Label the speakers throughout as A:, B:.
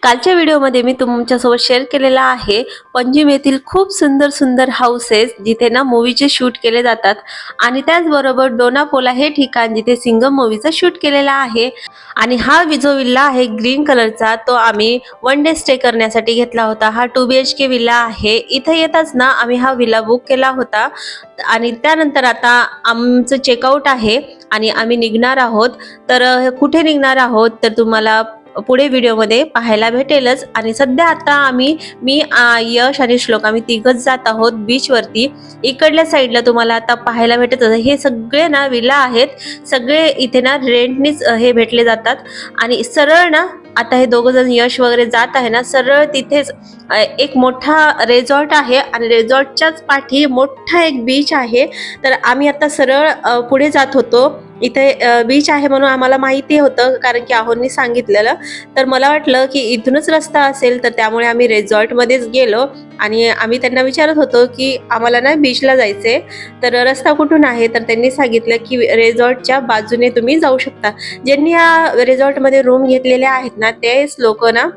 A: कालच्या व्हिडिओमध्ये मी तुमच्यासोबत शेअर केलेला आहे पंजिम येथील खूप सुंदर सुंदर हाऊसेस जिथे ना मूवीचे शूट केले जातात आणि त्याचबरोबर डोनापोला हे ठिकाण जिथे सिंघम मूवीचा शूट केलेला आहे। आणि हा जो विल्ला आहे ग्रीन कलरचा तो आम्ही वन डे स्टे करण्यासाठी घेतला होता। हा 2 BHK विल्ला आहे। इथे येताच ना आम्ही हा विल्ला बुक केला होता आणि त्यानंतर आता आमचं चेकआउट आहे आणि आम्ही निघणार आहोत। तर कुठे निघणार आहोत तर तुम्हाला पुढे व्हिडिओमध्ये पाहायला भेटेलच। आणि सध्या आता मी यश आणि श्लोक आम्ही तिघच जात आहोत बीच वरती। इकडल्या साईडला तुम्हाला आता पाहायला भेटत हे सगळे ना विला आहेत। सगळे इथे ना रेंटनीच हे भेटले जातात आणि सरळ ना आता हे दोघ जण यश वगैरे जात आहे ना सरळ तिथेच एक मोठा रिसॉर्ट आहे आणि रिसॉर्टच्याच पाठी मोठा एक बीच आहे। तर आम्ही आता सरळ पुढे जात होतो। इथे बीच आहे म्हणून आम्हाला माहिती होतं कारण की आहोंनी सांगितलेलं। तर मला वाटलं की इथूनच रस्ता असेल तर त्यामुळे आम्ही रिसॉर्ट मध्येच गेलो आणि आम्ही त्यांना विचारत होतो की आम्हाला ना बीचला जायचंय तर रस्ता कुठून आहे। तर त्यांनी सांगितलं की रिसॉर्टच्या बाजूने तुम्ही जाऊ शकता। ज्यांनी या रिसॉर्ट मध्ये रूम घेतलेले आहेत ना तेच लोक ना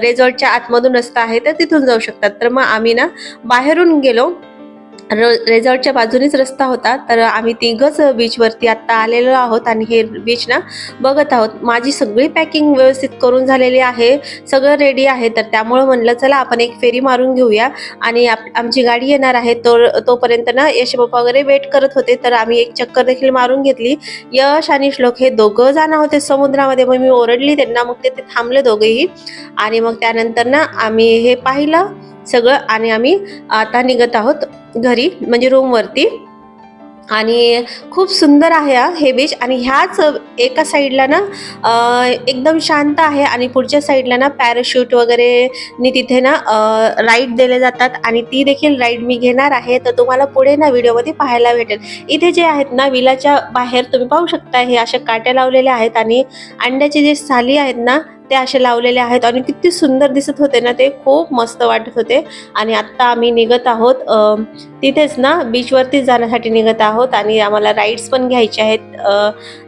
A: रिसॉर्टच्या आतमधून रस्ता आहे तर तिथून जाऊ शकतात। तर मग आम्ही ना बाहेरून गेलो। रिसॉर्टच्या बाजूनेच रस्ता होता तर आम्ही तिघच बीच वरती आता आलेलो आहोत आणि हे बीच ना बघत आहोत। माझी सगळी पॅकिंग व्यवस्थित करून झालेली आहे, सगळं रेडी आहे। तर त्यामुळे म्हणलं चला आपण एक फेरी मारून घेऊया आणि आमची गाडी येणार आहे तोपर्यंत ना यश पप्पा वगैरे वेट करत होते तर आम्ही एक चक्कर देखील मारून घेतली। यश आणि श्लोक हे दोघं जाणार होते समुद्रामध्ये, मग मी ओरडली त्यांना, मग ते थांबले दोघेही आणि मग त्यानंतर ना आम्ही हे पाहिलं सगळं आणि आम्ही आता निघत आहोत घरी म्हणजे रूम वरती। आणि खूप सुंदर आहे हे बीच आणि ह्याच एका साईडला ना एकदम शांत आहे आणि पुढच्या साईडला ना पॅराशूट वगैरे नी तिथे ना राईड दिले जातात आणि ती देखील राईड मी घेणार आहे। तर तुम्हाला पुढे ना व्हिडिओमध्ये पाहायला भेटेल। इथे जे आहेत ना विलाच्या बाहेर तुम्ही पाहू शकता हे अशा काट्या लावलेल्या आहेत आणि अंड्याचे जे साली आहेत ना ते असे लावलेले आहेत आणि किती सुंदर दिसत होते ना, ते खूप मस्त वाटत होते। आणि आता आम्ही निघत आहोत तिथेच ना बीच वरती जाण्यासाठी निघत आहोत आणि आम्हाला राईड्स पण घ्यायचे आहेत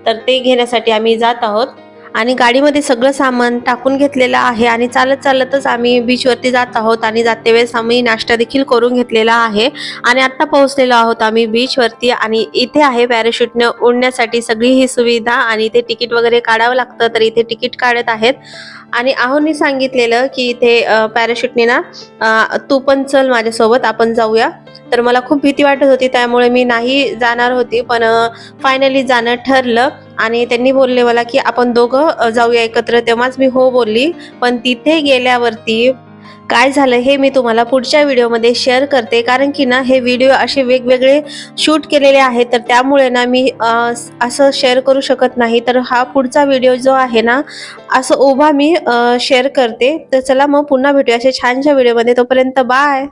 A: तर ते घेण्यासाठी आम्ही जात आहोत। आणि गाडीमध्ये सगळं सामान टाकून घेतलेलं आहे आणि चालत चालतच आम्ही बीच वरती जात आहोत आणि जाते वेळेस आम्ही नाश्ता देखील करून घेतलेला आहे। आणि आता पोहोचलेलो आहोत आम्ही बीच वरती आणि इथे आहे पॅराशूटने उडण्यासाठी सगळी ही सुविधा आणि इथे तिकीट वगैरे काढावं लागतं तर इथे तिकीट काढत आहेत। आणि आहोंनी सांगितलेलं की इथे पॅराशूटने ना तू पण चल माझ्यासोबत आपण जाऊया। तर मला खूप भीती वाटत होती त्यामुळे मी नाही जाणार होती, पण फायनली जाणं ठरलं आणि त्यांनी बोलले मला की आपण दोघं जाऊया एकत्र, तेव्हाच मी हो बोलली। पण तिथे गेल्यावरती काय झालं हे मी तुम्हाला पुढच्या व्हिडिओमध्ये शेअर करते कारण की ना हे व्हिडिओ असे वेगवेगळे शूट केलेले आहेत तर त्यामुळे ना मी असं शेअर करू शकत नाही। तर हा पुढचा व्हिडिओ जो आहे ना असं उभा मी शेअर करते। तर चला मग पुन्हा भेटूया अशा छानशा व्हिडिओमध्ये, तोपर्यंत बाय।